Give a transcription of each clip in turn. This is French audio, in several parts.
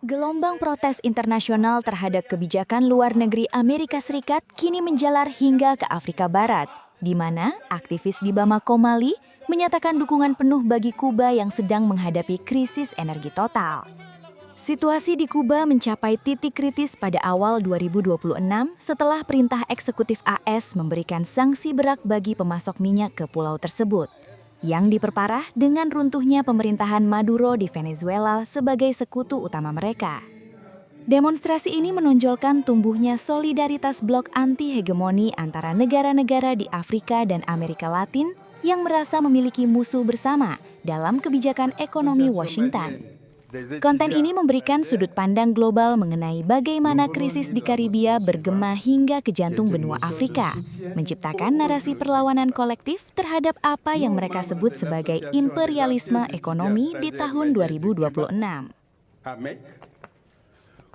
Gelombang protes internasional terhadap kebijakan luar negeri Amerika Serikat kini menjalar hingga ke Afrika Barat, di mana aktivis di Bamako, Mali, menyatakan dukungan penuh bagi Kuba yang sedang menghadapi krisis energi total. Situasi di Kuba mencapai titik kritis pada awal 2026 setelah perintah eksekutif AS memberikan sanksi berat bagi pemasok minyak ke pulau tersebut, yang diperparah dengan runtuhnya pemerintahan Maduro di Venezuela sebagai sekutu utama mereka. Demonstrasi ini menonjolkan tumbuhnya solidaritas blok anti-hegemoni antara negara-negara di Afrika dan Amerika Latin yang merasa memiliki musuh bersama dalam kebijakan ekonomi Washington. Konten ini memberikan sudut pandang global mengenai bagaimana krisis di Karibia bergema hingga ke jantung benua Afrika, menciptakan narasi perlawanan kolektif terhadap apa yang mereka sebut sebagai imperialisme ekonomi di tahun 2026.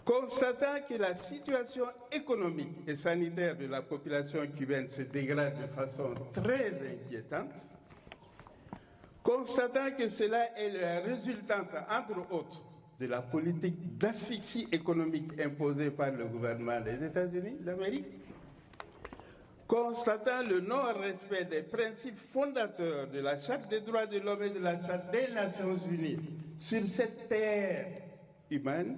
Constatant que la situation économique et sanitaire de la population cubaine se dégrade de façon très inquiétante, constatant que cela est la résultante, entre autres, de la politique d'asphyxie économique imposée par le gouvernement des États-Unis d'Amérique, constatant le non-respect des principes fondateurs de la Charte des droits de l'homme et de la Charte des Nations Unies sur cette terre humaine,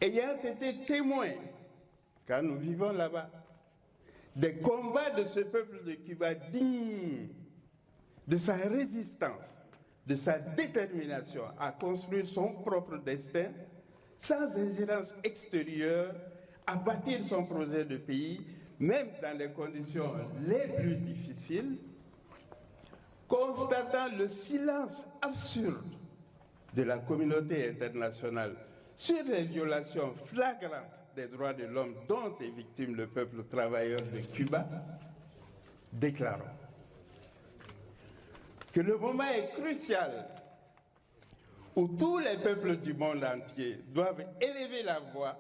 ayant été témoin, car nous vivons là-bas, des combats de ce peuple de Cuba digne de sa résistance, de sa détermination à construire son propre destin, sans ingérence extérieure, à bâtir son projet de pays, même dans les conditions les plus difficiles, constatant le silence absurde de la communauté internationale sur les violations flagrantes des droits de l'homme dont est victime le peuple travailleur de Cuba, déclarons que le moment est crucial où tous les peuples du monde entier doivent élever la voix,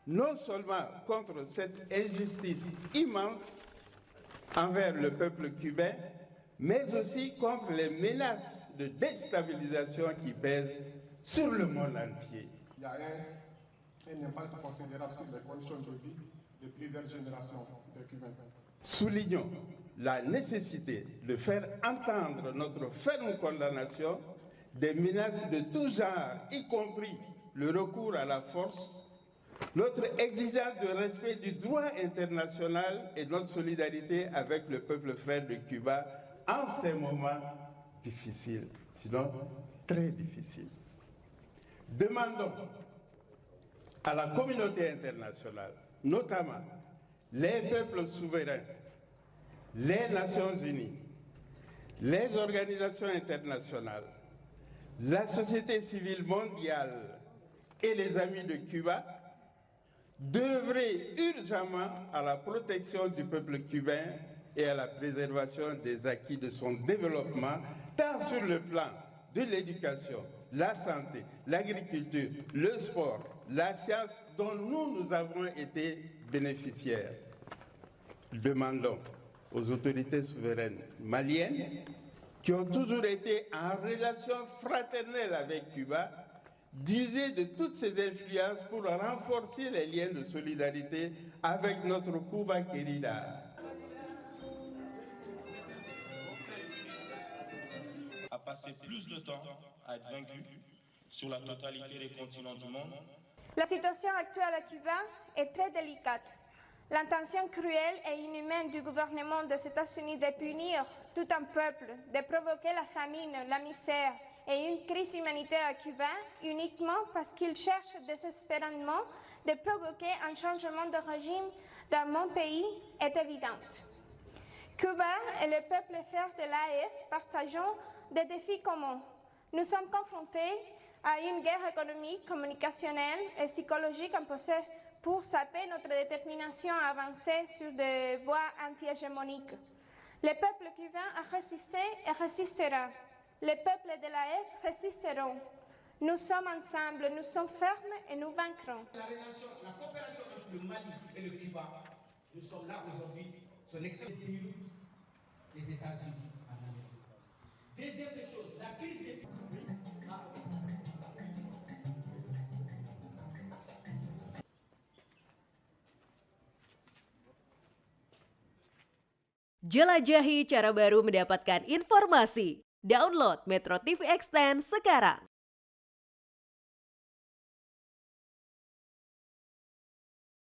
non seulement contre cette injustice immense envers le peuple cubain, mais aussi contre les menaces de déstabilisation qui pèsent sur le monde entier. Il y a un impact considérable sur les conditions de vie de plusieurs générations de Cubains. Soulignons la nécessité de faire entendre notre ferme condamnation des menaces de tout genre, y compris le recours à la force, notre exigence de respect du droit international et notre solidarité avec le peuple frère de Cuba en ces moments difficiles, sinon très difficiles. Demandons à la communauté internationale, notamment les peuples souverains, les Nations Unies, les organisations internationales, la société civile mondiale et les amis de Cuba d'œuvrer urgemment à la protection du peuple cubain et à la préservation des acquis de son développement, tant sur le plan de l'éducation, la santé, l'agriculture, le sport, la science dont nous avons été bénéficiaires. Demandons aux autorités souveraines maliennes, qui ont toujours été en relation fraternelle avec Cuba, d'user de toutes ces influences pour renforcer les liens de solidarité avec notre Cuba querida. A passé plus de temps à être vaincu sur la totalité des continents du monde. La situation actuelle à Cuba est très délicate. L'intention cruelle et inhumaine du gouvernement des États-Unis de punir tout un peuple, de provoquer la famine, la misère et une crise humanitaire à Cuba uniquement parce qu'il cherche désespérément de provoquer un changement de régime dans mon pays est évidente. Cuba et le peuple frère de l'AES partageons des défis communs. Nous sommes confrontés à une guerre économique, communicationnelle et psychologique imposée pour saper notre détermination à avancer sur des voies anti-hégémoniques. Le peuple cubain a résisté et résistera. Les peuples de l'AES résisteront. Nous sommes ensemble, nous sommes fermes et nous vaincrons. La coopération entre le Mali et le Cuba, nous sommes là aujourd'hui, son excellent pays, les États-Unis. Deuxième des choses, la crise des... Jelajahi cara baru mendapatkan informasi. Download Metro TV Extend sekarang.